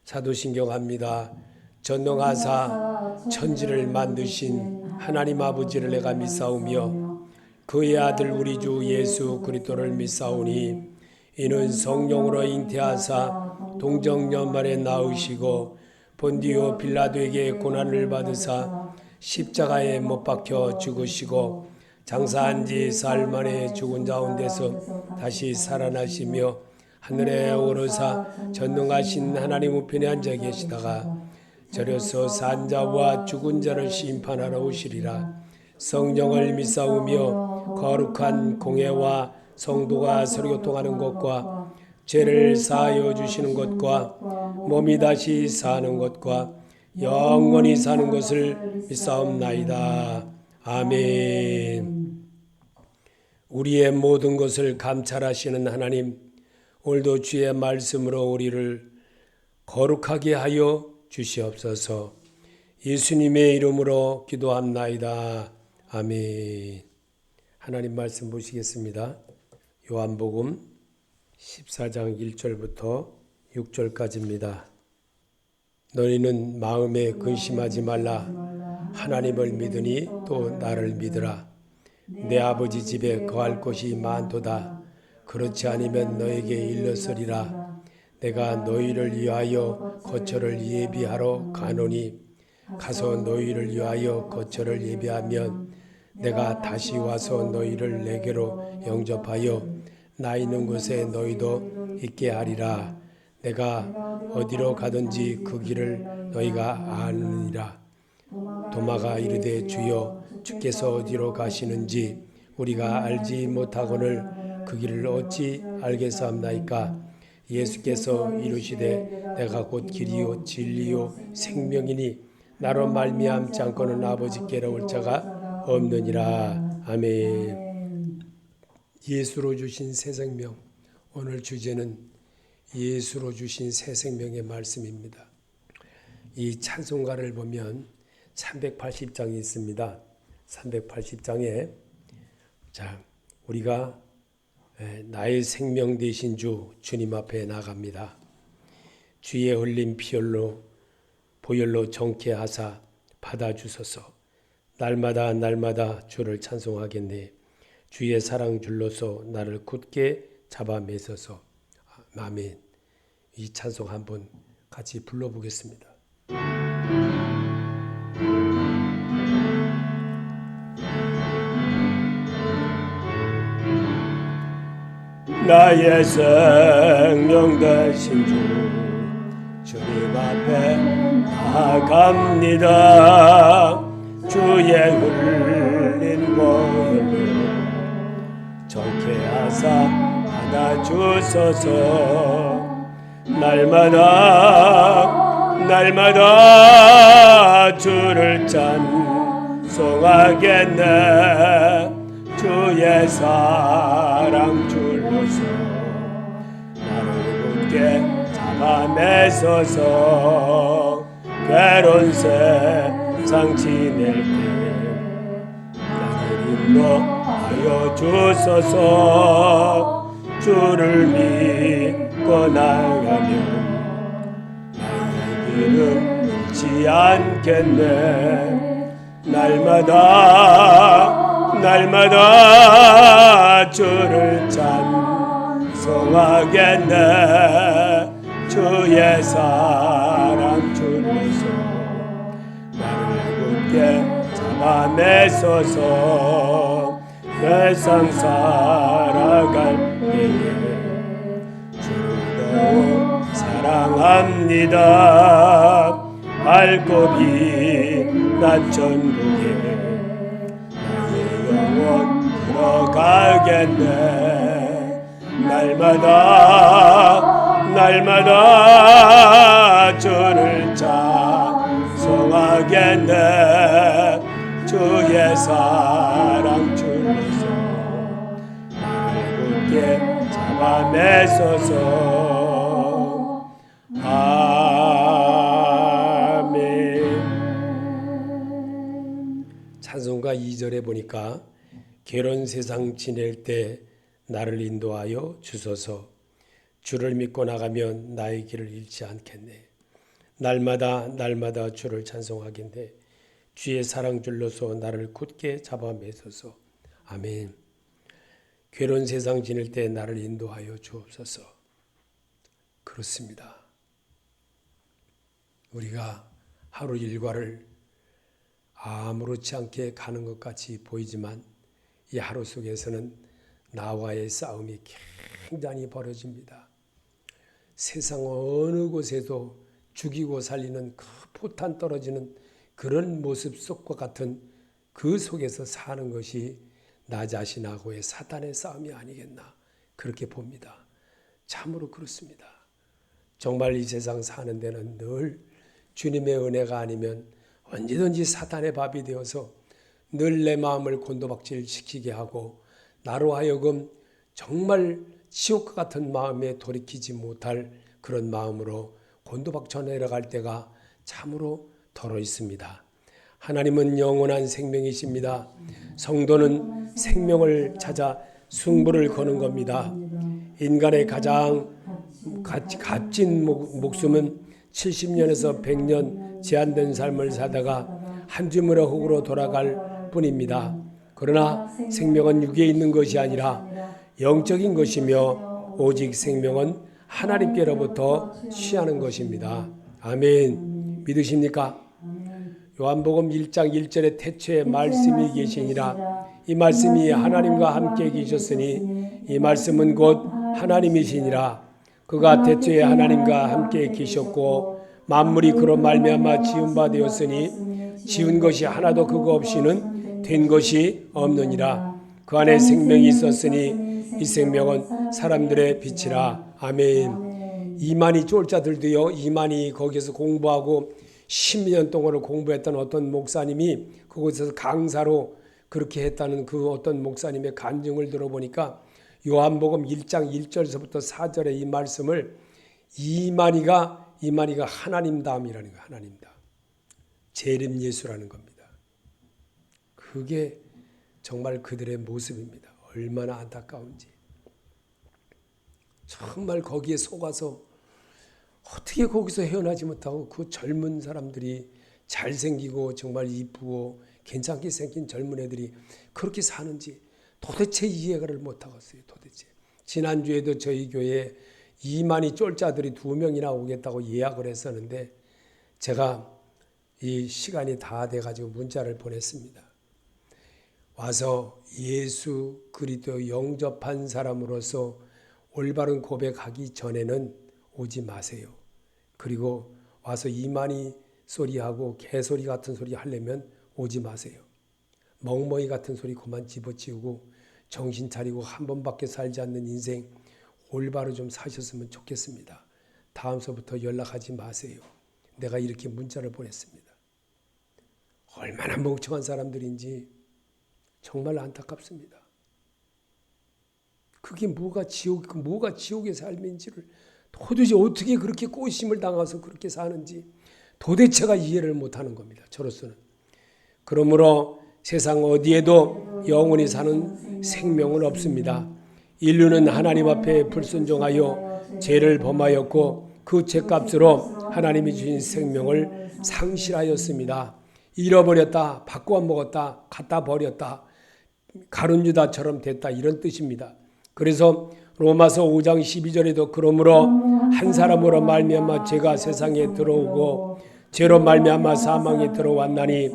사도신경합니다. 전능하사 천지를 만드신 하나님 아버지를 내가 믿사오며 그의 아들 우리 주 예수 그리스도를 믿사오니 이는 성령으로 잉태하사 동정연말에 낳으시고 본디오 빌라도에게 고난을 받으사 십자가에 못 박혀 죽으시고 장사한 지 사흘 만에 죽은 가운데서 다시 살아나시며 하늘에 오르사 전능하신 하나님 우편에 앉아 계시다가 저려서 산 자와 죽은 자를 심판하러 오시리라. 성령을 믿사오며 거룩한 공회와 성도가 서로 교통하는 것과 죄를 사하여 주시는 것과 몸이 다시 사는 것과 영원히 사는 것을 믿사옵나이다. 아멘. 우리의 모든 것을 감찰하시는 하나님, 오늘도 주의 말씀으로 우리를 거룩하게 하여 주시옵소서. 예수님의 이름으로 기도합나이다. 아멘. 하나님 말씀 보시겠습니다. 요한복음 14장 1절부터 6절까지입니다. 너희는 마음에 근심하지 말라. 하나님을 믿으니 또 나를 믿으라. 내 아버지 집에 거할 곳이 많도다. 그렇지 않으면 너에게 일렀으리라. 내가 너희를 위하여 거처를 예비하러 가노니 가서 너희를 위하여 거처를 예비하면 내가 다시 와서 너희를 내게로 영접하여 나 있는 곳에 너희도 있게 하리라. 내가 어디로 가든지 그 길을 너희가 아느니라. 도마가 이르되 주여 주께서 어디로 가시는지 우리가 알지 못하거늘 그 길을 어찌 알겠사옵나이까. 예수께서 이르시되 내가 곧 길이요 진리요 생명이니 나로 말미암지 않고는 아버지께로 올 자가 없느니라. 아멘. 예수로 주신 새 생명. 오늘 주제는 예수로 주신 새 생명의 말씀입니다. 이 찬송가를 보면 380장이 있습니다. 380장에 우리가 나의 생명 되신 주 주님 앞에 나갑니다. 주의 흘린 피혈로 보혈로 정케 하사 받아주소서. 날마다 날마다 주를 찬송하겠네. 주의 사랑 줄로서 나를 굳게 잡아 매소서. 아멘. 이 찬송 한번 같이 불러보겠습니다. 나의 생명 되신 주 주님 앞에 나아갑니다. 주의 흘린 보혈로 정케 하사 받아주소서. 날마다 주를 찬송하겠네. 주의 사랑 줄로서 나를 굳게 잡아 매소서. 괴로운 세상 지낼 때 나를 인도하여 주소서. 주를 믿고 나가면 나의 길은 잃지 않겠네. 날마다 주를 찬송하겠네. 주의 사랑 줄로서 나를 굳게 잡아 매소서. 세상 살아갈 때에 주를 사랑합니다. 발굽이 난 천국에 영원 들어가겠네. 날마다 주를 찬송하겠네. 주의 사랑 줄로서 나를 굳게 잡아 매소서. 아멘. 찬송가 2절에 보니까 괴로운 세상 지낼 때 나를 인도하여 주소서. 주를 믿고 나가면 나의 길을 잃지 않겠네. 날마다 주를 찬송하겠네. 주의 사랑 줄로서 나를 굳게 잡아 매소서. 아멘. 괴로운 세상 지낼 때 나를 인도하여 주옵소서. 그렇습니다. 우리가 하루 일과를 아무렇지 않게 가는 것 같이 보이지만 이 하루 속에서는 나와의 싸움이 굉장히 벌어집니다. 세상 어느 곳에도 죽이고 살리는 그 포탄 떨어지는 그런 모습 속과 같은 그 속에서 사는 것이 나 자신하고의 사탄의 싸움이 아니겠나 그렇게 봅니다. 참으로 그렇습니다. 정말 이 세상 사는 데는 늘 주님의 은혜가 아니면 언제든지 사탄의 밥이 되어서 늘 내 마음을 곤두박질 시키게 하고 나로 하여금 정말 지옥과 같은 마음에 돌이키지 못할 그런 마음으로 곤두박쳐 내려갈 때가 참으로 더러 있습니다. 하나님은 영원한 생명이십니다. 성도는 생명을 찾아 승부를 거는 겁니다. 인간의 가장 값진 목숨은 70년에서 100년 제한된 삶을 사다가 한 줌으로 흙으로 돌아갈 뿐입니다. 그러나 생명은 육에 있는 것이 아니라 영적인 것이며 오직 생명은 하나님께로부터 취하는 것입니다. 아멘. 믿으십니까? 요한복음 1장 1절에 태초에 말씀이 계시니라. 이 말씀이 하나님과 함께 계셨으니 이 말씀은 곧 하나님이시니라. 그가 태초에 하나님과 함께 계셨고 만물이 그로 말미암아 지은 바 되었으니 지은 것이 하나도 그거 없이는 된 것이 없느니라. 그 안에 생명이 있었으니 이 생명은 사람들의 빛이라. 아멘. 이만희 쫄자들도요, 이만희 거기서 공부하고 10년 동안을 공부했던 어떤 목사님이 그곳에서 강사로 그렇게 했다는 그 어떤 목사님의 간증을 들어보니까 요한복음 1장 1절에서부터 4절의 이 말씀을 이만희가 하나님다움이라는 거예요. 하나님다움. 재림 예수라는 겁니다. 그게 정말 그들의 모습입니다. 얼마나 안타까운지. 정말 거기에 속아서 어떻게 거기서 헤어나지 못하고 그 젊은 사람들이 잘생기고 정말 이쁘고 괜찮게 생긴 젊은 애들이 그렇게 사는지 도대체 이해를 못하겠어요. 도대체. 지난주에도 저희 교회에 이만희 쫄자들이 2명이나 오겠다고 예약을 했었는데 제가 이 시간이 다 돼가지고 문자를 보냈습니다. 와서 예수 그리스도 영접한 사람으로서 올바른 고백하기 전에는 오지 마세요. 그리고 와서 이만희 소리하고 개소리 같은 소리 하려면 오지 마세요. 멍멍이 같은 소리 그만 집어치우고 정신 차리고 한 번밖에 살지 않는 인생 올바로 좀 사셨으면 좋겠습니다. 다음서부터 연락하지 마세요. 내가 이렇게 문자를 보냈습니다. 얼마나 멍청한 사람들인지 정말 안타깝습니다. 그게 뭐가 지옥의 삶인지를 도대체 어떻게 그렇게 꼬심을 당해서 그렇게 사는지 도대체가 이해를 못하는 겁니다. 저로서는. 그러므로 세상 어디에도 영원히 사는 생명은 없습니다. 인류는 하나님 앞에 불순종하여 죄를 범하였고 그 죄값으로 하나님이 주신 생명을 상실하였습니다. 잃어버렸다, 바꾸어 먹었다, 갖다 버렸다, 가룟 유다처럼 됐다 이런 뜻입니다. 그래서 로마서 5장 12절에도 그러므로 한 사람으로 말미암아 죄가 세상에 들어오고 죄로 말미암아 사망이 들어왔나니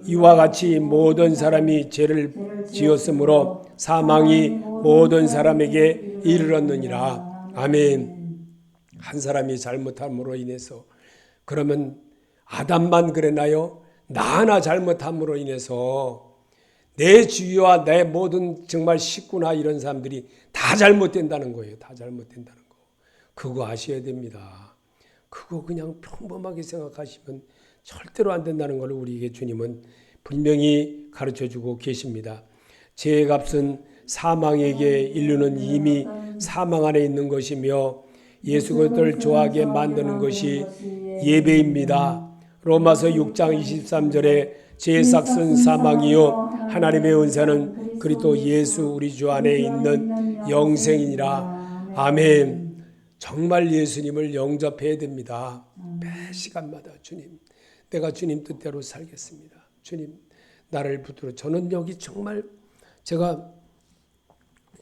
이와 같이 모든 사람이 죄를 지었으므로 사망이 모든 사람에게 이르렀느니라. 아멘. 한 사람이 잘못함으로 인해서 그러면 아담만 그랬나요? 나 하나 잘못함으로 인해서 내 주위와 내 모든 정말 식구나 이런 사람들이 다 잘못된다는 거예요. 다 잘못된다는 거. 그거 아셔야 됩니다. 그거 그냥 평범하게 생각하시면 절대로 안 된다는 걸 우리에게 주님은 분명히 가르쳐주고 계십니다. 죄의 값은 사망에게 인류는 이미 사망 안에 있는 것이며 예수 그리스도를 좋아하게 만드는 것이 예배입니다. 로마서 6장 23절에 죄의 삭은 사망이요 하나님의 은사는 그리스도 예수 우리 주 안에 있는 영생이니라. 아멘. 정말 예수님을 영접해야 됩니다. 매 시간마다 주님, 내가 주님 뜻대로 살겠습니다. 주님, 나를 붙들어. 저는 여기 정말 제가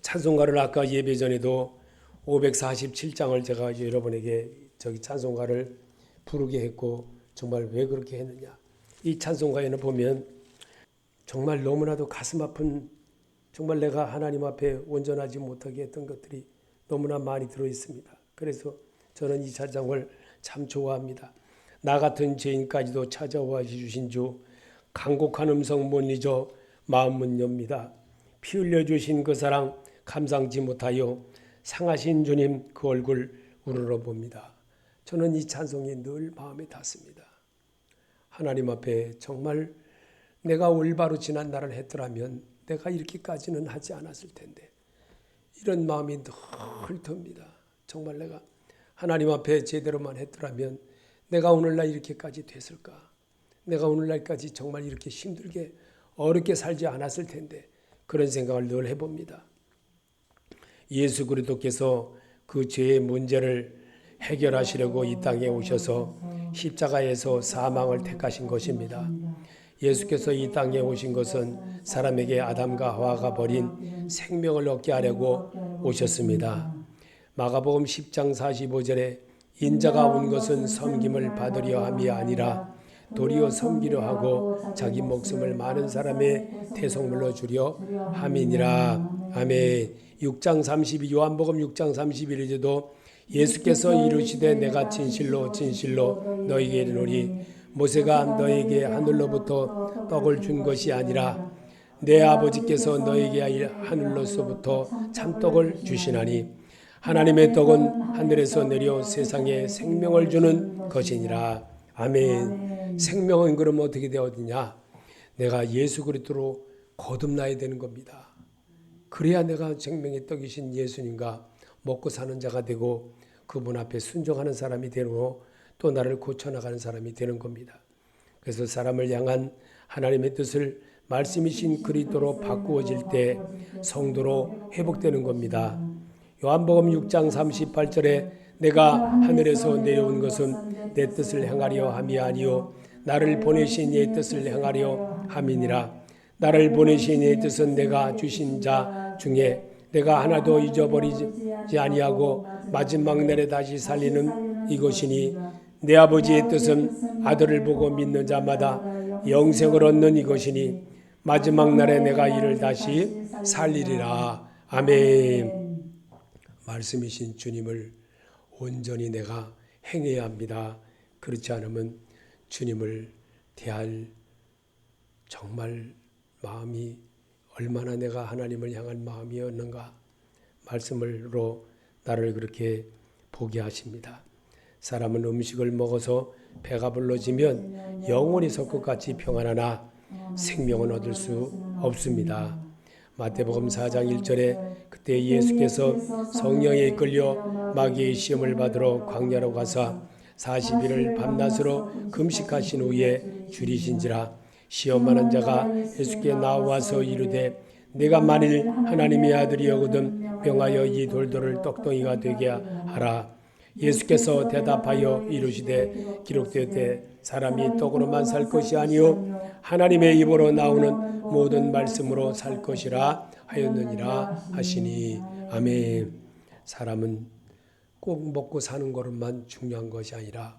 찬송가를 아까 예배 전에도 547장을 제가 여러분에게 저기 찬송가를 부르게 했고, 정말 왜 그렇게 했느냐. 이 찬송가에는 보면 정말 너무나도 가슴 아픈, 정말 내가 하나님 앞에 온전하지 못하게 했던 것들이 너무나 많이 들어 있습니다. 그래서 저는 이 찬송을 참 좋아합니다. 나 같은 죄인까지도 찾아와 주신 주, 간곡한 음성 못 잊어 마음은 엽니다. 피 흘려 주신 그 사랑 감상지 못하여 상하신 주님 그 얼굴 우러러 봅니다. 저는 이 찬송이 늘 마음에 닿습니다. 하나님 앞에 정말 내가 올바로 지난 날을 했더라면 내가 이렇게까지는 하지 않았을 텐데, 이런 마음이 늘 듭니다. 정말 내가 하나님 앞에 제대로만 했더라면 내가 오늘날 이렇게까지 됐을까? 내가 오늘날까지 정말 이렇게 힘들게 어렵게 살지 않았을 텐데, 그런 생각을 늘 해봅니다. 예수 그리스도께서 그 죄의 문제를 해결하시려고 이 땅에 오셔서 십자가에서 사망을 택하신 것입니다. 예수께서 이 땅에 오신 것은 사람에게 아담과 하와가 버린 생명을 얻게 하려고 오셨습니다. 마가복음 10장 45절에 인자가 온 것은 섬김을 받으려 함이 아니라 도리어 섬기려 하고 자기 목숨을 많은 사람의 대속물로 주려 함이니라. 아멘. 6장 32 요한복음 6장 31절에도 예수께서 이르시되 내가 진실로 너희에게 이르노니 모세가 너희에게 하늘로부터 떡을 준 것이 아니라 내 아버지께서 너희에게 하늘로서부터 참떡을 주시나니 하나님의 떡은 하늘에서 내려 세상에 생명을 주는 것이니라. 아멘. 생명은 그럼 어떻게 되었느냐? 내가 예수 그리스도로 거듭나야 되는 겁니다. 그래야 내가 생명의 떡이신 예수님과 먹고 사는 자가 되고 그분 앞에 순종하는 사람이 되고 또 나를 고쳐나가는 사람이 되는 겁니다. 그래서 사람을 향한 하나님의 뜻을 말씀이신 그리스도로 바꾸어질 때 성도로 회복되는 겁니다. 요한복음 6장 38절에 내가 하늘에서 내려온 것은 내 뜻을 행하려 함이 아니요 나를 보내신 이의 뜻을 행하려 함이니라. 나를 보내신 이의 뜻은 내가 주신 자 중에 내가 하나도 잊어버리지 아니하고 마지막 날에 다시 살리는 이것이니 내 아버지의 뜻은 아들을 보고 믿는 자마다 영생을 얻는 이것이니 마지막 날에 내가 이를 다시 살리리라. 아멘. 말씀이신 주님을 온전히 내가 행해야 합니다. 그렇지 않으면 주님을 대할 정말 마음이 얼마나 내가 하나님을 향한 마음이었는가, 말씀으로 나를 그렇게 보게 하십니다. 사람은 음식을 먹어서 배가 불러지면 영원히 설 것 같이 평안하나 생명은 얻을 수 없습니다. 마태복음 4장 1절에 그때 예수께서 성령에 이끌려 마귀의 시험을 받으러 광야로 가사 40일을 밤낮으로 금식하신 후에 줄이신지라. 시험하는 자가 예수께 나와서 이르되 내가 만일 하나님의 아들이여거든 명하여 이 돌들을 떡덩이가 되게 하라. 예수께서 대답하여 이르시되 기록되었되 사람이 떡으로만 살 것이 아니요 하나님의 입으로 나오는 모든 말씀으로 살 것이라 하였느니라 하시니. 아멘. 사람은 꼭 먹고 사는 것만 중요한 것이 아니라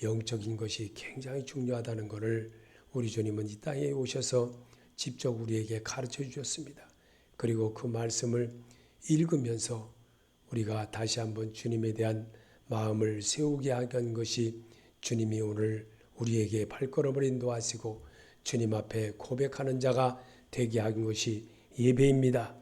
영적인 것이 굉장히 중요하다는 것을 우리 주님은 이 땅에 오셔서 직접 우리에게 가르쳐 주셨습니다. 그리고 그 말씀을 읽으면서 우리가 다시 한번 주님에 대한 마음을 세우게 하는 것이 주님이 오늘 우리에게 발걸음을 인도하시고 주님 앞에 고백하는 자가 되게 하는 것이 예배입니다.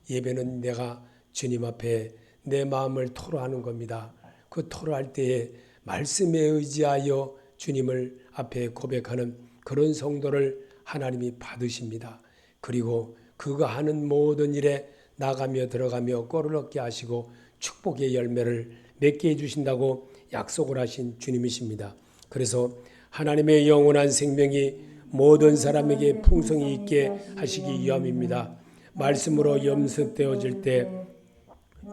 예배는 내가 주님 앞에 내 마음을 토로하는 겁니다. 그 토로할 때에 말씀에 의지하여 주님을 앞에 고백하는 그런 성도를 하나님이 받으십니다. 그리고 그가 하는 모든 일에 나가며 들어가며 꼴을 얻게 하시고 축복의 열매를 맺게 해주신다고 약속을 하신 주님이십니다. 그래서 하나님의 영원한 생명이 모든 사람에게 풍성히 있게 하시기 위함입니다. 말씀으로 염습되어질 때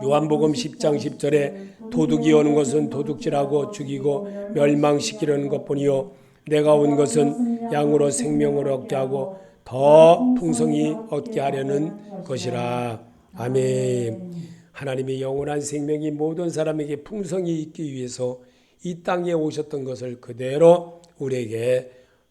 요한복음 10장 10절에 도둑이 오는 것은 도둑질하고 죽이고 멸망시키려는 것뿐이요 내가 온 것은 양으로 생명을 얻게 하고 더 풍성히 얻게 하려는 것이라. 아멘. 하나님의 영원한 생명이 모든 사람에게 풍성히 있기 위해서 이 땅에 오셨던 것을 그대로 우리에게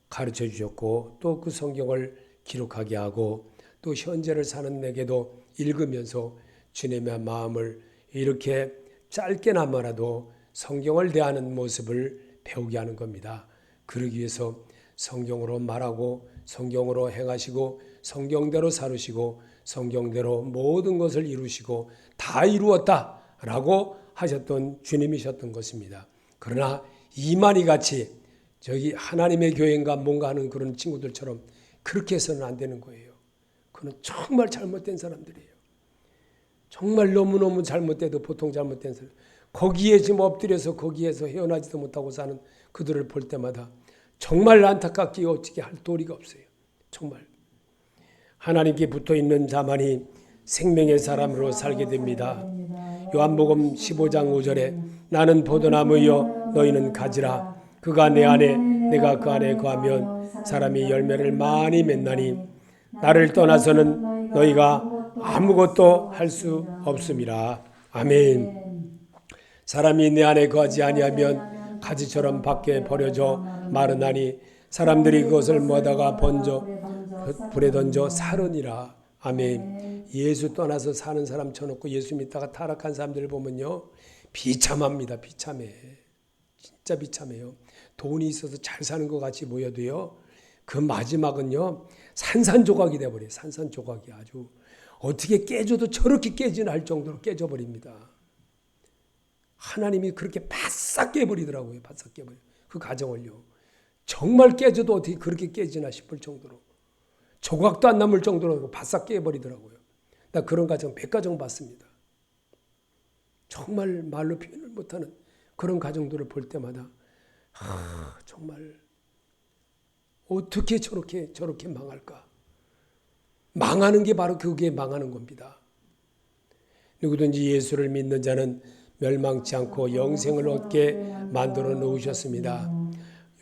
가르쳐 주셨고 또 그 성경을 기록하게 하고 또 현재를 사는 내게도 읽으면서 주님의 마음을 이렇게 짧게나마라도 성경을 대하는 모습을 배우게 하는 겁니다. 그러기 위해서 성경으로 말하고 성경으로 행하시고 성경대로 살으시고 성경대로 모든 것을 이루시고 다 이루었다라고 하셨던 주님이셨던 것입니다. 그러나 이만희 같이 저기 하나님의 교회인가 뭔가 하는 그런 친구들처럼 그렇게 해서는 안 되는 거예요. 그는 정말 잘못된 사람들이에요. 정말 너무너무 잘못돼도 보통 잘못된 사람. 거기에 지금 엎드려서 거기에서 헤어나지도 못하고 사는 그들을 볼 때마다 정말 안타깝게 어찌게 할 도리가 없어요. 정말. 하나님께 붙어있는 자만이 생명의 사람으로 살게 됩니다. 요한복음 15장 5절에 나는 포도나무여 너희는 가지라. 그가 내 안에 내가 그 안에 거하면 사람이 열매를 많이 맺나니 나를 떠나서는 너희가 아무것도 할 수 없음이라. 아멘. 사람이 내 안에 거하지 아니하면 가지처럼 밖에 버려져 마르나니 사람들이 그것을 모아다가 불에 던져 사르니라. 아멘. 예수 떠나서 사는 사람 쳐놓고 예수 믿다가 타락한 사람들을 보면요 비참합니다. 비참해. 진짜 비참해요. 돈이 있어서 잘 사는 것 같이 보여도요 그 마지막은요 산산조각이 돼버려요. 산산조각이 아주 어떻게 깨져도 저렇게 깨지나 할 정도로 깨져버립니다. 하나님이 그렇게 바싹 깨버리더라고요. 바싹 깨버려. 그 가정을요. 정말 깨져도 어떻게 그렇게 깨지나 싶을 정도로 조각도 안 남을 정도로 바싹 깨버리더라고요. 나 그런 가정 100가정 봤습니다. 정말 말로 표현을 못하는 그런 가정들을 볼 때마다 정말 어떻게 저렇게 망할까? 망하는 게 바로 그게 망하는 겁니다. 누구든지 예수를 믿는 자는 멸망치 않고 영생을 얻게 만들어 놓으셨습니다.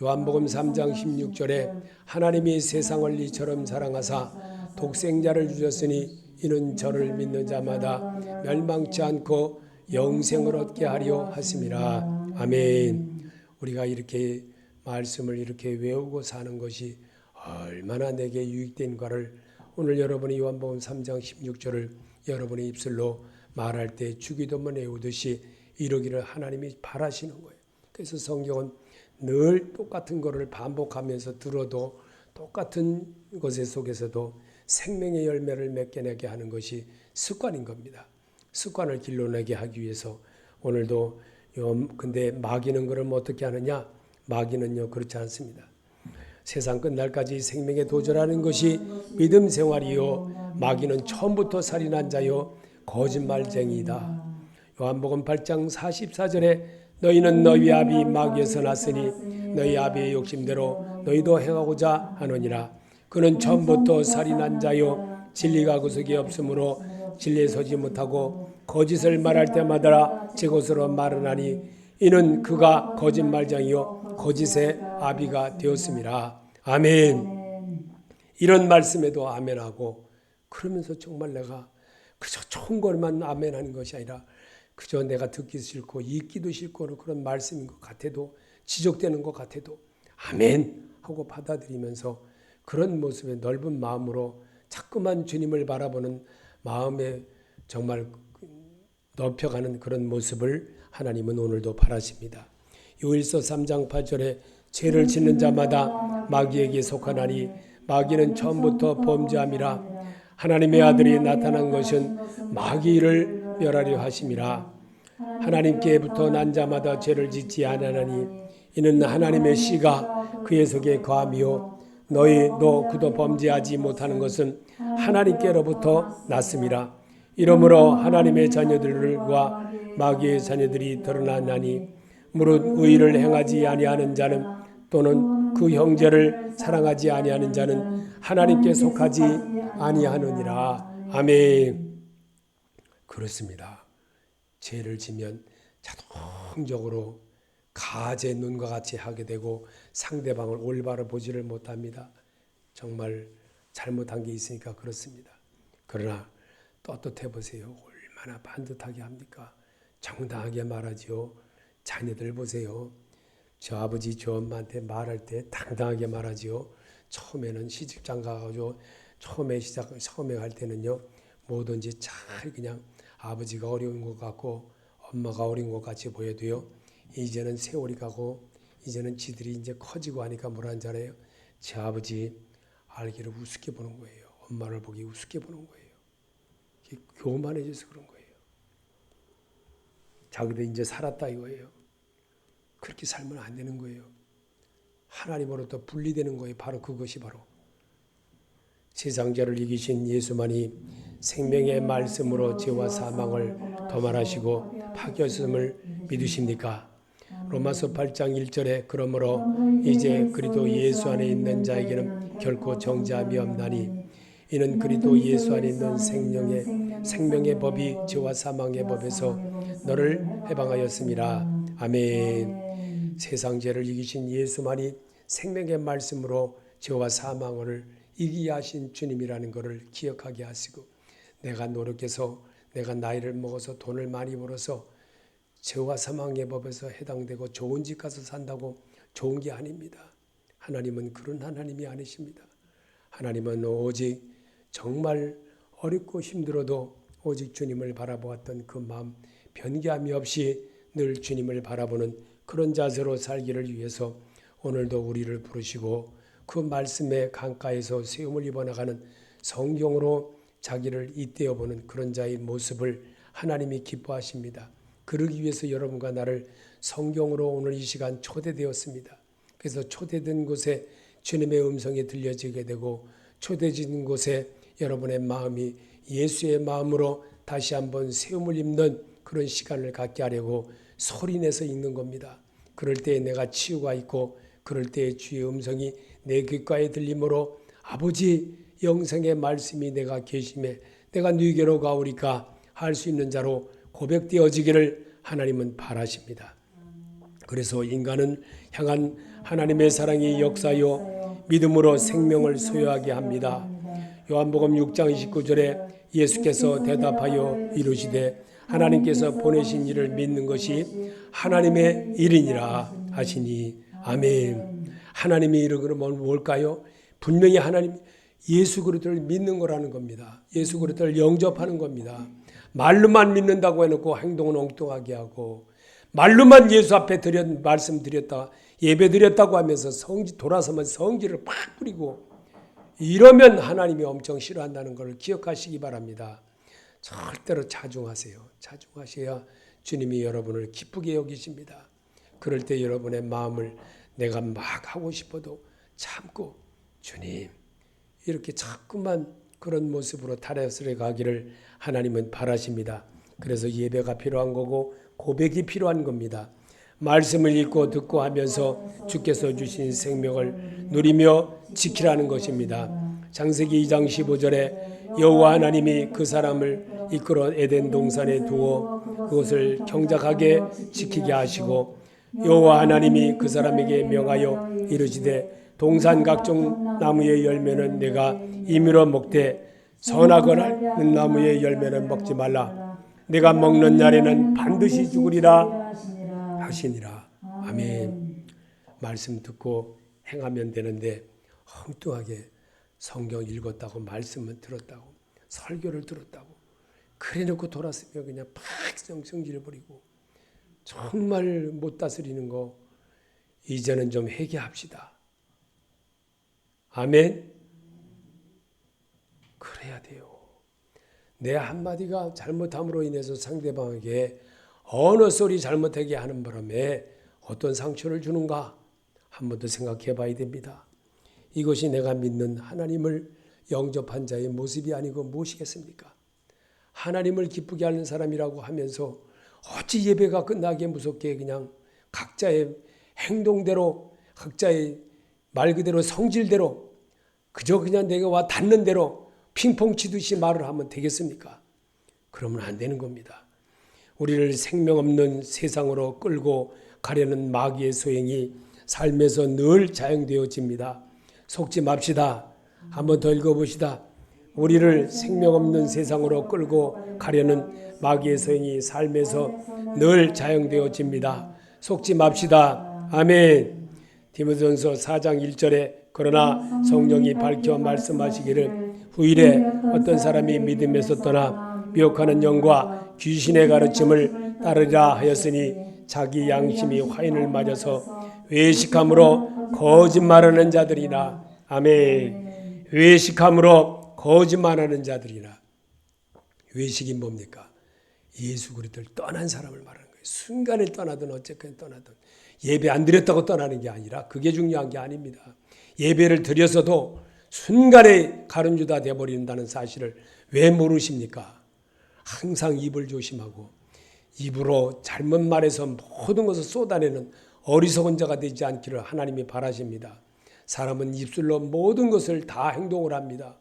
요한복음 3장 16절에 하나님이 세상을 이처럼 사랑하사 독생자를 주셨으니 이는 저를 믿는 자마다 멸망치 않고 영생을 얻게 하려 하심이라. 아멘. 우리가 이렇게 말씀을 이렇게 외우고 사는 것이 얼마나 내게 유익된가를 오늘 여러분이 요한복음 3장 16절을 여러분의 입술로 말할 때 주기도문 외우듯이 이러기를 하나님이 바라시는 거예요. 그래서 성경은 늘 똑같은 것을 반복하면서 들어도 똑같은 것 속에서도 생명의 열매를 맺게 내게 하는 것이 습관인 겁니다. 습관을 길러내게 하기 위해서 오늘도 근데 마귀는 그럼 어떻게 하느냐? 마귀는요 그렇지 않습니다. 세상 끝날까지 생명에 도전하는 것이 믿음 생활이요 마귀는 처음부터 살인한 자요 거짓말쟁이다. 요한복음 8장 44절에 너희는 너희 아비 마귀에서 났으니 너희 아비의 욕심대로 너희도 행하고자 하느니라. 그는 처음부터 살인한 자요 진리가 그 속에 없으므로 진리에 서지 못하고 거짓을 말할 때마다 제 것으로 말하나니 이는 그가 거짓말쟁이요 거짓의 아비가 되었음이라. 아멘. 이런 말씀에도 아멘하고 그러면서 정말 내가 그저 좋은 것만 아멘하는 것이 아니라 그저 내가 듣기 싫고 읽기도 싫고 그런 말씀인 것 같아도 지적되는 것 같아도 아멘 하고 받아들이면서 그런 모습의 넓은 마음으로 자꾸만 주님을 바라보는 마음에 정말 넓혀가는 그런 모습을 하나님은 오늘도 바라십니다. 요일서 3장 8절에 죄를 짓는 자마다 마귀에게 속하나니 마귀는 처음부터 범죄함이라. 하나님의 아들이 나타난 것은 마귀를 멸하려 하심이라. 하나님께부터 난 자마다 죄를 짓지 아니하나니 이는 하나님의 씨가 그의 속에 거함이요 너희도 그도 범죄하지 못하는 것은 하나님께로부터 났음이라. 이러므로 하나님의 자녀들과 마귀의 자녀들이 드러나나니 무릇 의를 행하지 아니하는 자는 또는 그 형제를 사랑하지 아니하는 자는 하나님께 속하지 아니하느니라. 아멘. 그렇습니다. 죄를 지면 자동적으로 가재 눈과 같이 하게 되고 상대방을 올바로 보지를 못합니다. 정말 잘못한 게 있으니까 그렇습니다. 그러나 떳떳해 보세요. 얼마나 반듯하게 합니까? 정당하게 말하지요. 자녀들 보세요. 저 아버지 저 엄마한테 말할 때 당당하게 말하지요. 처음에는 시집장 가가지고 처음에 할 때는요, 뭐든지 잘 그냥 아버지가 어려운 것 같고 엄마가 어려운 것 같이 보여도요, 이제는 세월이 가고 이제는 지들이 이제 커지고 하니까 뭐라는 줄 알아요? 제 아버지 알기를 우습게 보는 거예요. 엄마를 보기 우습게 보는 거예요. 교만해져서 그런 거예요. 자기도 이제 살았다 이거예요. 그렇게 살면 안 되는 거예요. 하나님으로부터 분리되는 거예요. 바로 그것이 바로 세상 죄를 이기신 예수만이 생명의 말씀으로 죄와 사망을 도말하시고 파하셨음을 믿으십니까? 로마서 8장 1절에 그러므로 이제 그리스도 예수 안에 있는 자에게는 결코 정죄함이 없나니 이는 그리스도 예수 안에 있는 생명의 법이 죄와 사망의 법에서 너를 해방하였음이라. 아멘. 세상 죄를 이기신 예수만이 생명의 말씀으로 죄와 사망을 이기게 하신 주님이라는 것을 기억하게 하시고, 내가 노력해서 내가 나이를 먹어서 돈을 많이 벌어서 죄와 사망의 법에서 해당되고 좋은 집 가서 산다고 좋은 게 아닙니다. 하나님은 그런 하나님이 아니십니다. 하나님은 오직 정말 어렵고 힘들어도 오직 주님을 바라보았던 그 마음 변개함이 없이 늘 주님을 바라보는 그런 자세로 살기를 위해서 오늘도 우리를 부르시고 그 말씀의 강가에서 세움을 입어나가는 성경으로 자기를 잇대어 보는 그런 자의 모습을 하나님이 기뻐하십니다. 그러기 위해서 여러분과 나를 성경으로 오늘 이 시간 초대되었습니다. 그래서 초대된 곳에 주님의 음성이 들려지게 되고 초대진 곳에 여러분의 마음이 예수의 마음으로 다시 한번 세움을 입는 그런 시간을 갖게 하려고 소리내서 읽는 겁니다. 그럴 때에 내가 치유가 있고 그럴 때에 주의 음성이 내 귓가에 들림으로 아버지 영생의 말씀이 내가 계심에 내가 네게로 가오리까 할 수 있는 자로 고백되어지기를 하나님은 바라십니다. 그래서 인간은 향한 하나님의 사랑이 역사요 믿음으로 생명을 소유하게 합니다. 요한복음 6장 29절에 예수께서 대답하여 이르시되 하나님께서 보내신 이를 믿는 것이 하나님의 일이니라 하시니 아멘. 하나님의 일은 그러면 뭘까요? 분명히 하나님 예수 그리스도를 믿는 거라는 겁니다. 예수 그리스도를 영접하는 겁니다. 말로만 믿는다고 해놓고 행동은 엉뚱하게 하고 말로만 예수 앞에 말씀드렸다 예배 드렸다고 하면서 돌아서면 성질을 팍 뿌리고 이러면 하나님이 엄청 싫어한다는 걸 기억하시기 바랍니다. 절대로 자중하세요. 자중하셔야 주님이 여러분을 기쁘게 여기십니다. 그럴 때 여러분의 마음을 내가 막 하고 싶어도 참고 주님 이렇게 자꾸만 그런 모습으로 달아서 가기를 하나님은 바라십니다. 그래서 예배가 필요한 거고 고백이 필요한 겁니다. 말씀을 읽고 듣고 하면서 주께서 주신 생명을 누리며 지키라는 것입니다. 창세기 2장 15절에 여호와 하나님이 그 사람을 이끌어 에덴 동산에 두어 그것을 경작하게 지키게 하시고 여호와 하나님이 그 사람에게 명하여 이르시되 동산 각종 나무의 열매는 내가 임의로 먹되 선악을 나무의 열매는 먹지 말라. 내가 먹는 날에는 반드시 죽으리라 하시니라. 아멘. 말씀 듣고 행하면 되는데 엉뚱하게 성경 읽었다고 말씀을 들었다고 설교를 들었다고 그래놓고 돌았으면 그냥 팍 성질을 부리고 정말 못 다스리는 거 이제는 좀 회개합시다. 아멘. 그래야 돼요. 내 한마디가 잘못함으로 인해서 상대방에게 어느 소리 잘못하게 하는 바람에 어떤 상처를 주는가 한 번 더 생각해 봐야 됩니다. 이것이 내가 믿는 하나님을 영접한 자의 모습이 아니고 무엇이겠습니까? 하나님을 기쁘게 하는 사람이라고 하면서 어찌 예배가 끝나게 무섭게 그냥 각자의 행동대로 각자의 말 그대로 성질대로 그저 그냥 내가 와 닿는 대로 핑퐁 치듯이 말을 하면 되겠습니까? 그러면 안 되는 겁니다. 우리를 생명 없는 세상으로 끌고 가려는 마귀의 소행이 삶에서 늘 자행되어집니다. 속지 맙시다. 한번 더 읽어봅시다. 우리를 생명 없는 세상으로 끌고 가려는 마귀의 소행이 삶에서 늘 자행되어집니다. 속지 맙시다. 아멘. 디모데전서 4장 1절에 그러나 성령이 밝혀 말씀하시기를 후일에 어떤 사람이 믿음에서 떠나 미혹하는 영과 귀신의 가르침을 따르리라 하였으니 자기 양심이 화인을 맞아서 외식함으로 거짓말하는 자들이나 아멘. 외식함으로 거짓말하는 자들이나 외식이 뭡니까? 예수 그리스도를 떠난 사람을 말하는 거예요. 순간에 떠나든 어쨌건 떠나든 예배 안 드렸다고 떠나는 게 아니라 그게 중요한 게 아닙니다. 예배를 드렸어도 순간에 가룟유다 되어버린다는 사실을 왜 모르십니까? 항상 입을 조심하고 입으로 잘못 말해서 모든 것을 쏟아내는 어리석은 자가 되지 않기를 하나님이 바라십니다. 사람은 입술로 모든 것을 다 행동을 합니다.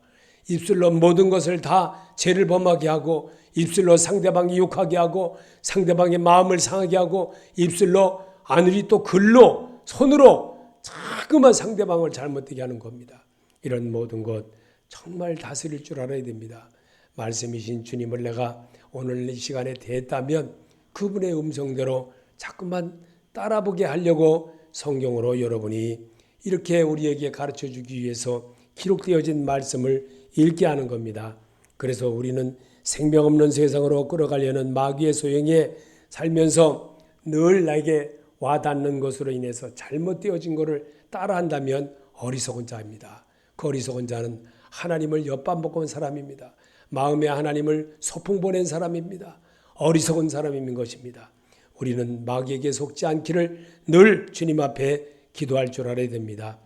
입술로 모든 것을 다 죄를 범하게 하고 입술로 상대방이 욕하게 하고 상대방의 마음을 상하게 하고 입술로 아누리 또 글로 손으로 자꾸만 상대방을 잘못되게 하는 겁니다. 이런 모든 것 정말 다스릴 줄 알아야 됩니다. 말씀이신 주님을 내가 오늘 이 시간에 대했다면 그분의 음성대로 자꾸만 따라보게 하려고 성경으로 여러분이 이렇게 우리에게 가르쳐주기 위해서 기록되어진 말씀을 읽게 하는 겁니다. 그래서 우리는 생명 없는 세상으로 끌어가려는 마귀의 소행에 살면서 늘 나에게 와닿는 것으로 인해서 잘못되어진 것을 따라한다면 어리석은 자입니다. 그 어리석은 자는 하나님을 엿밤먹은 사람입니다. 마음에 하나님을 소풍 보낸 사람입니다. 어리석은 사람인 것입니다. 우리는 마귀에게 속지 않기를 늘 주님 앞에 기도할 줄 알아야 됩니다.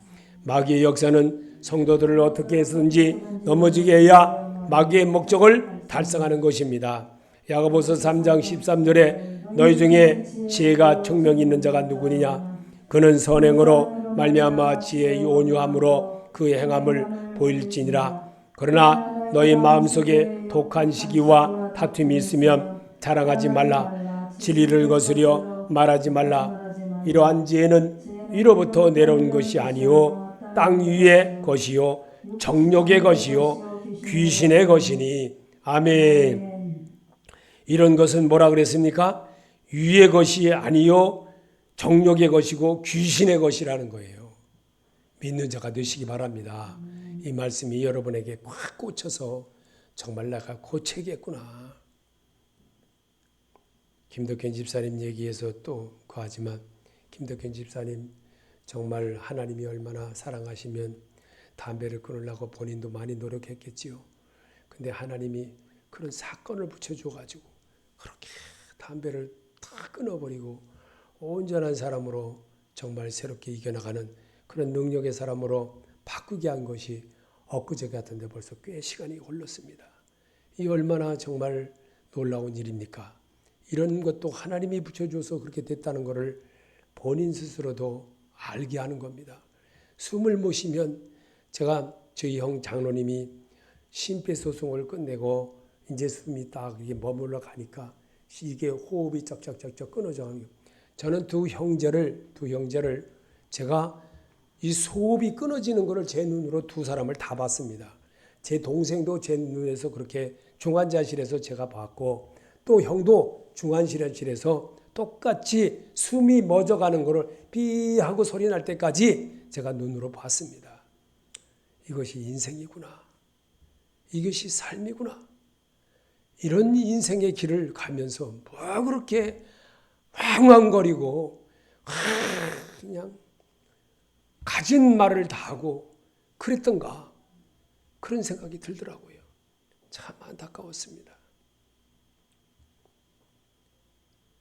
마귀의 역사는 성도들을 어떻게 해서든지 넘어지게 해야 마귀의 목적을 달성하는 것입니다. 야고보서 3장 13절에 너희 중에 지혜가 총명이 있는 자가 누구니냐? 그는 선행으로 말미암아 지혜의 온유함으로 그 행함을 보일지니라. 그러나 너희 마음속에 독한 시기와 다툼이 있으면 자랑하지 말라. 진리를 거스려 말하지 말라. 이러한 지혜는 위로부터 내려온 것이 아니요 땅 위의 것이요 정욕의 것이요 귀신의 것이니. 아멘. 이런 것은 뭐라 그랬습니까? 위의 것이 아니요 정욕의 것이고 귀신의 것이라는 거예요. 믿는 자가 되시기 바랍니다. 이 말씀이 여러분에게 꽉 꽂혀서 정말 내가 고쳐야겠구나. 김덕현 집사님 얘기에서 또 거하지만 김덕현 집사님 정말 하나님이 얼마나 사랑하시면 담배를 끊으려고 본인도 많이 노력했겠지요. 근데 하나님이 그런 사건을 붙여줘가지고 그렇게 담배를 다 끊어버리고 온전한 사람으로 정말 새롭게 이겨나가는 그런 능력의 사람으로 바꾸게 한 것이 엊그제 같은데 벌써 꽤 시간이 흘렀습니다. 이 얼마나 정말 놀라운 일입니까? 이런 것도 하나님이 붙여줘서 그렇게 됐다는 것을 본인 스스로도 알게 하는 겁니다. 숨을 못 쉬면 제가 저희 형 장로님이 심폐소생을 끝내고 이제 숨이 딱 이게 머물러 가니까 이게 호흡이 쩍쩍쩍쩍 끊어져 가는 거예요. 저는 두 형제를 제가 이 호흡이 끊어지는 것을 제 눈으로 두 사람을 다 봤습니다. 제 동생도 제 눈에서 그렇게 중환자실에서 제가 봤고 또 형도 중환자실에서 똑같이 숨이 멎어가는 것을 삐 하고 소리 날 때까지 제가 눈으로 봤습니다. 이것이 인생이구나. 이것이 삶이구나. 이런 인생의 길을 가면서 뭐 그렇게 황황거리고 그냥 가진 말을 다 하고 그랬던가 그런 생각이 들더라고요. 참 안타까웠습니다.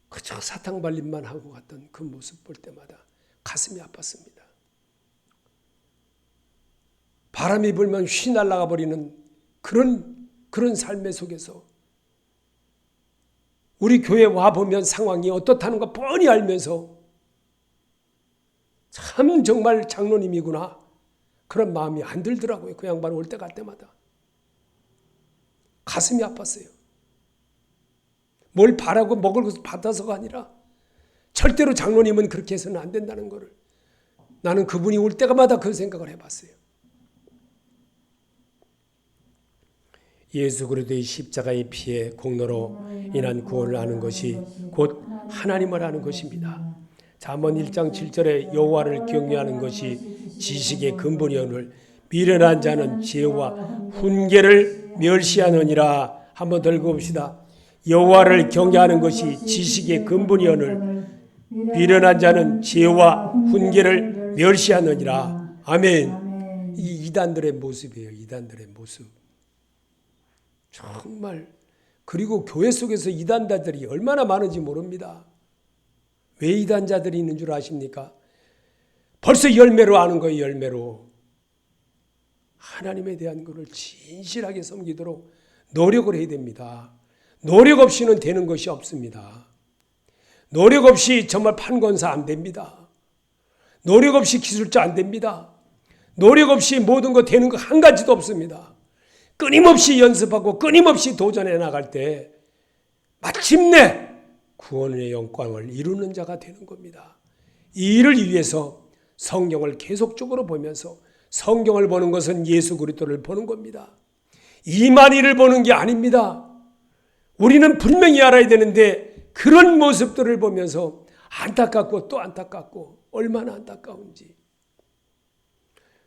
그저 사탕발림만 하고 갔던 그 모습 볼 때마다 가슴이 아팠습니다. 바람이 불면 휘 날아가 버리는 그런 삶의 속에서 우리 교회 와보면 상황이 어떻다는 거 뻔히 알면서 참 정말 장로님이구나 그런 마음이 안 들더라고요. 그 양반 올 때 갈 때마다 가슴이 아팠어요. 뭘 바라고 먹을 것을 받아서가 아니라 절대로 장로님은 그렇게 해서는 안 된다는 것을 나는 그분이 올 때마다 그 생각을 해봤어요. 예수 그리스도의 십자가의 피의 공로로 인한 구원을 아는 것이 곧 하나님을 아는 것입니다. 잠언 1장 7절에 여호와를 경외하는 것이 지식의 근본이오늘 미련한 자는 지혜와 훈계를 멸시하느니라. 한번 더 읽어봅시다. 여호와를 경외하는 것이 지식의 근본이오늘 미련한 자는 지혜와 훈계를 멸시하느니라. 아멘. 이 이단들의 모습이에요. 이단들의 모습. 정말. 그리고 교회 속에서 이단자들이 얼마나 많은지 모릅니다. 왜 이단자들이 있는 줄 아십니까? 벌써 열매로 아는 거예요. 열매로. 하나님에 대한 것을 진실하게 섬기도록 노력을 해야 됩니다. 노력 없이는 되는 것이 없습니다. 노력 없이 정말 판권사 안 됩니다. 노력 없이 기술자 안 됩니다. 노력 없이 모든 거 되는 거 한 가지도 없습니다. 끊임없이 연습하고 끊임없이 도전해 나갈 때 마침내 구원의 영광을 이루는 자가 되는 겁니다. 이 일을 위해서 성경을 계속적으로 보면서 성경을 보는 것은 예수 그리스도를 보는 겁니다. 이만희를 보는 게 아닙니다. 우리는 분명히 알아야 되는데 그런 모습들을 보면서 안타깝고 또 안타깝고 얼마나 안타까운지.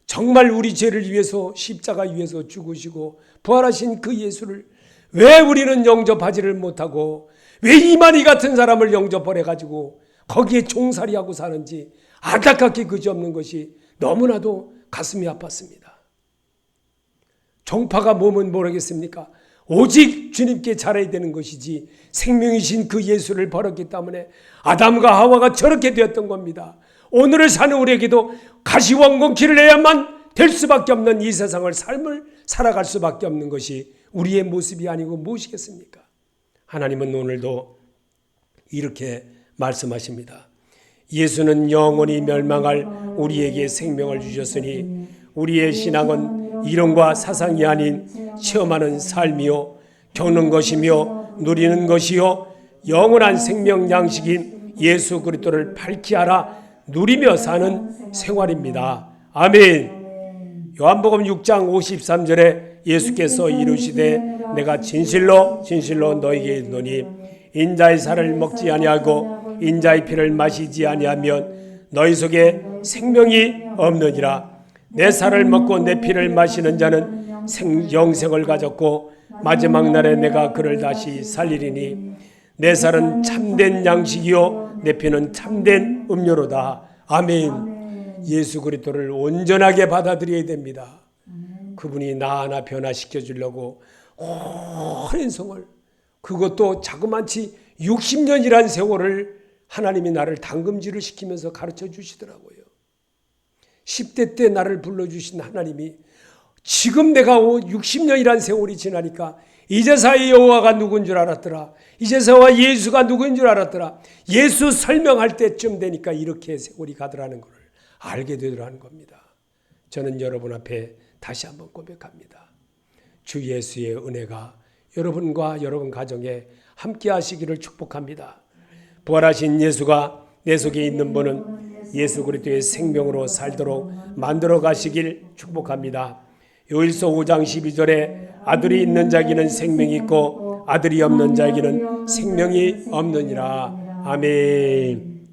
정말 우리 죄를 위해서 십자가 위에서 죽으시고 부활하신 그 예수를 왜 우리는 영접하지를 못하고 왜 이만희 같은 사람을 영접을 해가지고 거기에 종살이하고 사는지 안타깝게 그지없는 것이 너무나도 가슴이 아팠습니다. 종파가 뭐면 모르겠습니까? 오직 주님께 잘해야 되는 것이지 생명이신 그 예수를 버렸기 때문에 아담과 하와가 저렇게 되었던 겁니다. 오늘을 사는 우리에게도 가시원공키를 해야만 될 수밖에 없는 이 세상을 삶을 살아갈 수밖에 없는 것이 우리의 모습이 아니고 무엇이겠습니까? 하나님은 오늘도 이렇게 말씀하십니다. 예수는 영원히 멸망할 우리에게 생명을 주셨으니 우리의 신앙은 이론과 사상이 아닌 체험하는 삶이요 겪는 것이며 누리는 것이요 영원한 생명 양식인 예수 그리스도를 밝히 알아 누리며 사는 생활입니다. 아멘. 요한복음 6장 53절에 예수께서 이르시되 내가 진실로 진실로 너희에게 이르노니 인자의 살을 먹지 아니하고 인자의 피를 마시지 아니하면 너희 속에 생명이 없느니라. 내 살을 먹고 내 피를 마시는 자는 영생을 가졌고 마지막 날에 내가 그를 다시 살리리니 내 살은 참된 양식이요 내 피는 참된 음료로다. 아멘. 예수 그리스도를 온전하게 받아들여야 됩니다. 그분이 나 하나 변화시켜 주려고 오랜 성을 그것도 자그마치 60년이란 세월을 하나님이 나를 당금질을 시키면서 가르쳐 주시더라고요. 10대 때 나를 불러주신 하나님이 지금 내가 60년이란 세월이 지나니까 이제서야 여호와가 누군 줄 알았더라. 이제서야 예수가 누군 줄 알았더라. 예수 설명할 때쯤 되니까 이렇게 세월이 가더라는 것을 알게 되더라는 겁니다. 저는 여러분 앞에 다시 한번 고백합니다. 주 예수의 은혜가 여러분과 여러분 가정에 함께 하시기를 축복합니다. 부활하신 예수가 내 속에 있는 분은 예수 그리스도의 생명으로 살도록 만들어 가시길 축복합니다. 요일서 5장 12절에 아들이 있는 자에게는 생명이 있고 아들이 없는 자에게는 생명이 없느니라. 아멘.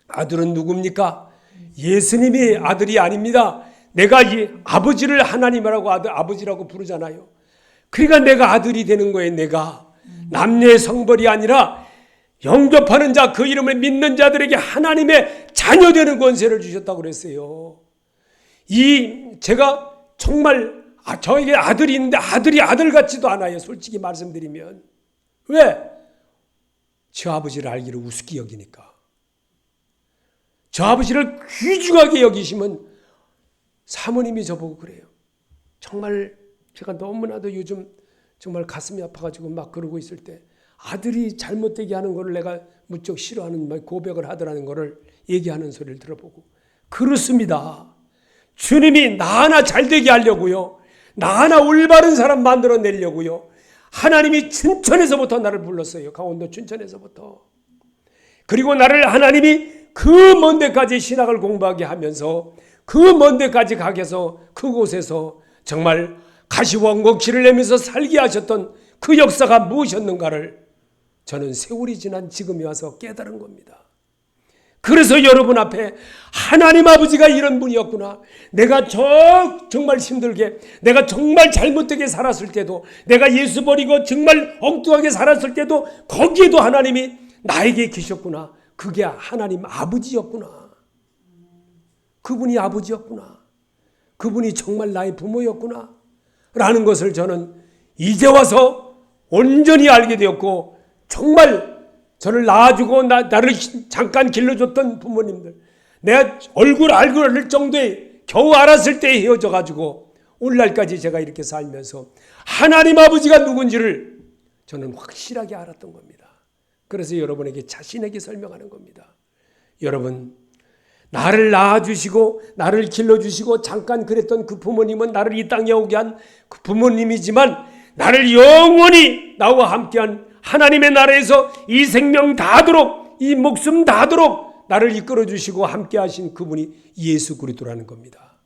아들은 누굽니까? 예수님이 아들이 아닙니다. 내가 이 아버지를 하나님이라고 아버지라고 부르잖아요. 그러니까 내가 아들이 되는 거예요. 내가 남녀의 성벌이 아니라 영접하는 자, 그 이름을 믿는 자들에게 하나님의 자녀 되는 권세를 주셨다고 그랬어요. 제가 정말 저에게 아들이 있는데 아들이 아들 같지도 않아요. 솔직히 말씀드리면. 왜? 저 아버지를 알기를 우습게 여기니까. 저 아버지를 귀중하게 여기시면 사모님이 저보고 그래요. 정말 제가 너무나도 요즘 정말 가슴이 아파가지고 막 그러고 있을 때 아들이 잘못되게 하는 거를 내가 무척 싫어하는 고백을 하더라는 거를 얘기하는 소리를 들어보고 그렇습니다. 주님이 나 하나 잘되게 하려고요. 나 하나 올바른 사람 만들어내려고요. 하나님이 춘천에서부터 나를 불렀어요. 강원도 춘천에서부터. 그리고 나를 하나님이 그 먼 데까지 신학을 공부하게 하면서 그 먼 데까지 가게 해서 그곳에서 정말 가시원곡지를 내면서 살게 하셨던 그 역사가 무엇이었는가를 저는 세월이 지난 지금에 와서 깨달은 겁니다. 그래서 여러분 앞에 하나님 아버지가 이런 분이었구나. 내가 정말 힘들게, 내가 정말 잘못되게 살았을 때도, 내가 예수 버리고 정말 엉뚱하게 살았을 때도 거기에도 하나님이 나에게 계셨구나. 그게 하나님 아버지였구나. 그분이 아버지였구나. 그분이 정말 나의 부모였구나. 라는 것을 저는 이제 와서 온전히 알게 되었고, 정말 저를 낳아주고 나를 잠깐 길러줬던 부모님들, 내가 얼굴 알 정도에 겨우 알았을 때 헤어져가지고 오늘날까지 제가 이렇게 살면서 하나님 아버지가 누군지를 저는 확실하게 알았던 겁니다. 그래서 여러분에게 자신에게 설명하는 겁니다. 여러분, 나를 낳아주시고 나를 길러주시고 잠깐 그랬던 그 부모님은 나를 이 땅에 오게 한 그 부모님이지만, 나를 영원히 나와 함께한 하나님의 나라에서 이 생명 다하도록, 이 목숨 다하도록 나를 이끌어 주시고 함께 하신 그분이 예수 그리스도라는 겁니다.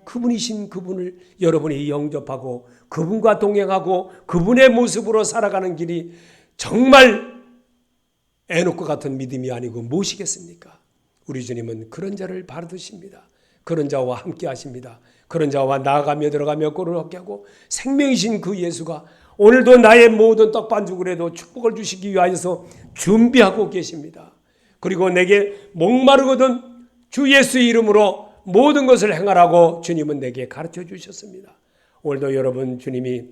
그분이신 그분을 여러분이 영접하고 그분과 동행하고 그분의 모습으로 살아가는 길이 정말 에녹과 같은 믿음이 아니고 무엇이겠습니까? 우리 주님은 그런 자를 바라드십니다. 그런 자와 함께 하십니다. 그런 자와 나아가며 들어가며 꼴을 얻게 하고 생명이신 그 예수가 오늘도 나의 모든 떡반죽을에도 축복을 주시기 위하여서 준비하고 계십니다. 그리고 내게 목마르거든 주 예수의 이름으로 모든 것을 행하라고 주님은 내게 가르쳐 주셨습니다. 오늘도 여러분, 주님이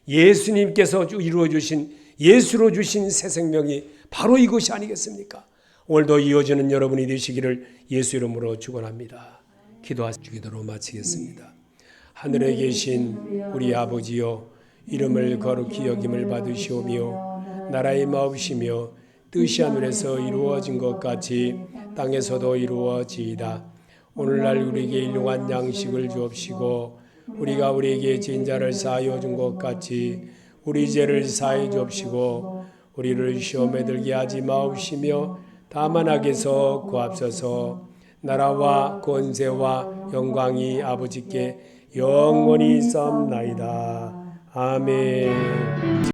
예수님께서 이루어 주신, 예수로 주신 새 생명이 바로 이것이 아니겠습니까? 오늘도 이어지는 여러분이 되시기를 예수 이름으로 축원합니다. 기도로 마치겠습니다. 하늘에 계신 우리 아버지여, 이름을 거룩히 여김을 받으시오며 나라의 마옵시며 뜻이 하늘에서 이루어진 것 같이 땅에서도 이루어지이다. 오늘날 우리에게 일용할 양식을 주옵시고 우리가 우리에게 지은 자를 사하여 준 것 같이 우리 죄를 사하여 주옵시고 우리를 시험에 들게 하지 마옵시며 다만 악에서 구하옵소서. 나라와 권세와 영광이 아버지께 영원히 있사옵나이다. 아멘.